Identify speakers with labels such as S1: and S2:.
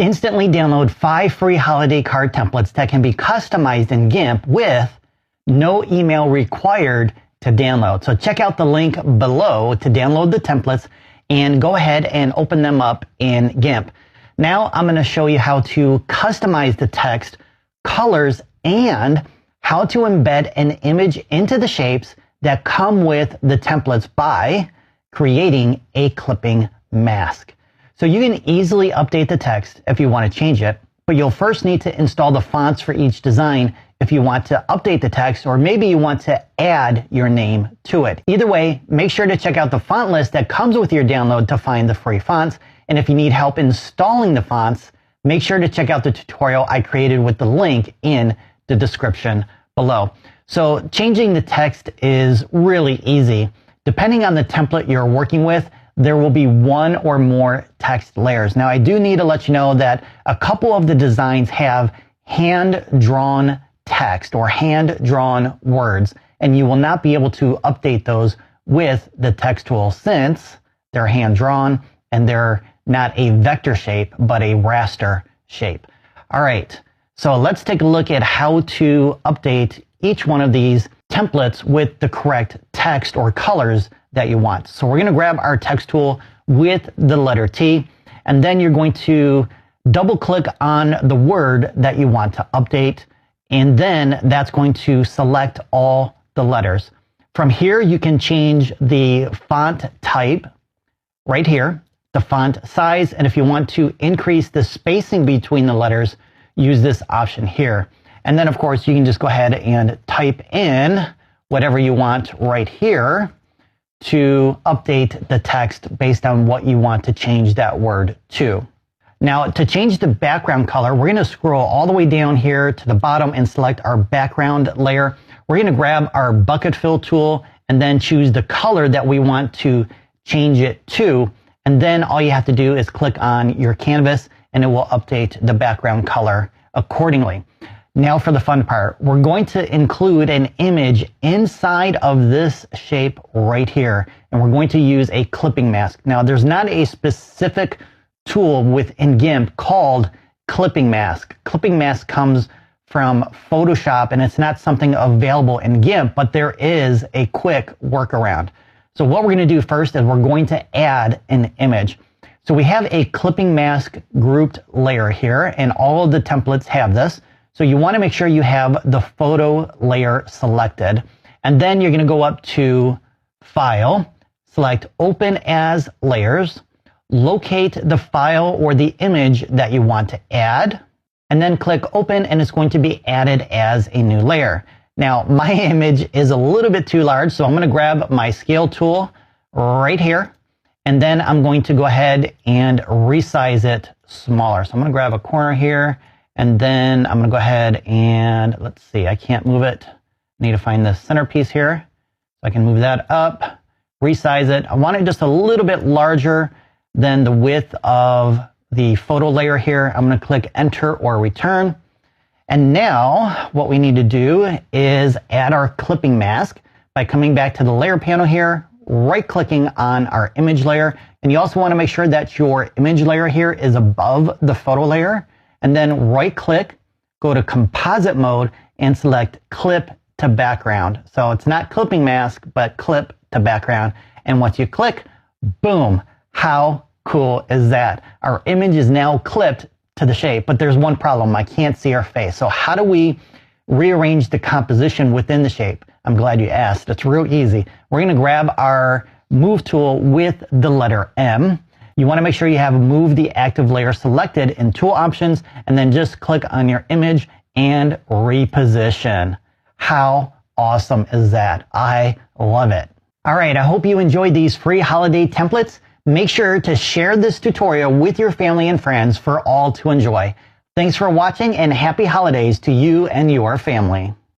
S1: Instantly download 5 free holiday card templates that can be customized in GIMP with no email required to download. So check out the link below to download the templates and go ahead and open them up in GIMP. Now I'm going to show you how to customize the text, colors, and how to embed an image into the shapes that come with the templates by creating a clipping mask. So you can easily update the text if you want to change it, but you'll first need to install the fonts for each design if you want to update the text, or maybe you want to add your name to it. Either way, make sure to check out the font list that comes with your download to find the free fonts. And if you need help installing the fonts, make sure to check out the tutorial I created with the link in the description below. So changing the text is really easy. Depending on the template you're working with, there will be one or more text layers. Now, I do need to let you know that a couple of the designs have hand-drawn text or hand-drawn words, and you will not be able to update those with the text tool since they're hand-drawn and they're not a vector shape, but a raster shape. All right, so let's take a look at how to update each one of these templates with the correct text or colors that you want. So we're going to grab our text tool with the letter T, and then you're going to double click on the word that you want to update, and then that's going to select all the letters. From here, you can change the font type right here, the font size, and if you want to increase the spacing between the letters, use this option here. And then, of course, you can just go ahead and type in whatever you want right here to update the text based on what you want to change that word to. Now, to change the background color, we're going to scroll all the way down here to the bottom and select our background layer. We're going to grab our bucket fill tool and then choose the color that we want to change it to. And then all you have to do is click on your canvas and it will update the background color accordingly. Now for the fun part, we're going to include an image inside of this shape right here, and we're going to use a clipping mask. Now there's not a specific tool within GIMP called clipping mask. Clipping mask comes from Photoshop and it's not something available in GIMP, but there is a quick workaround. So what we're going to do first is we're going to add an image. So we have a clipping mask grouped layer here, and all of the templates have this. So you want to make sure you have the photo layer selected, and then you're going to go up to File, select Open as Layers, locate the file or the image that you want to add, and then click Open, and it's going to be added as a new layer. Now, my image is a little bit too large, so I'm going to grab my scale tool right here, and then I'm going to go ahead and resize it smaller. So I'm going to grab a corner here, and then I'm going to go ahead and, let's see, I can't move it. I need to find the centerpiece here. So I can move that up, resize it. I want it just a little bit larger than the width of the photo layer here. I'm going to click Enter or Return. And now what we need to do is add our clipping mask by coming back to the layer panel here, right-clicking on our image layer. And you also want to make sure that your image layer here is above the photo layer. And then right-click, go to Composite Mode, and select Clip to Background. So it's not Clipping Mask, but Clip to Background. And once you click, boom, how cool is that? Our image is now clipped to the shape, but there's one problem. I can't see our face. So how do we rearrange the composition within the shape? I'm glad you asked. It's real easy. We're going to grab our Move tool with the letter M. You want to make sure you have Move the Active Layer selected in Tool Options, and then just click on your image and reposition. How awesome is that? I love it. All right, I hope you enjoyed these free holiday templates. Make sure to share this tutorial with your family and friends for all to enjoy. Thanks for watching, and happy holidays to you and your family.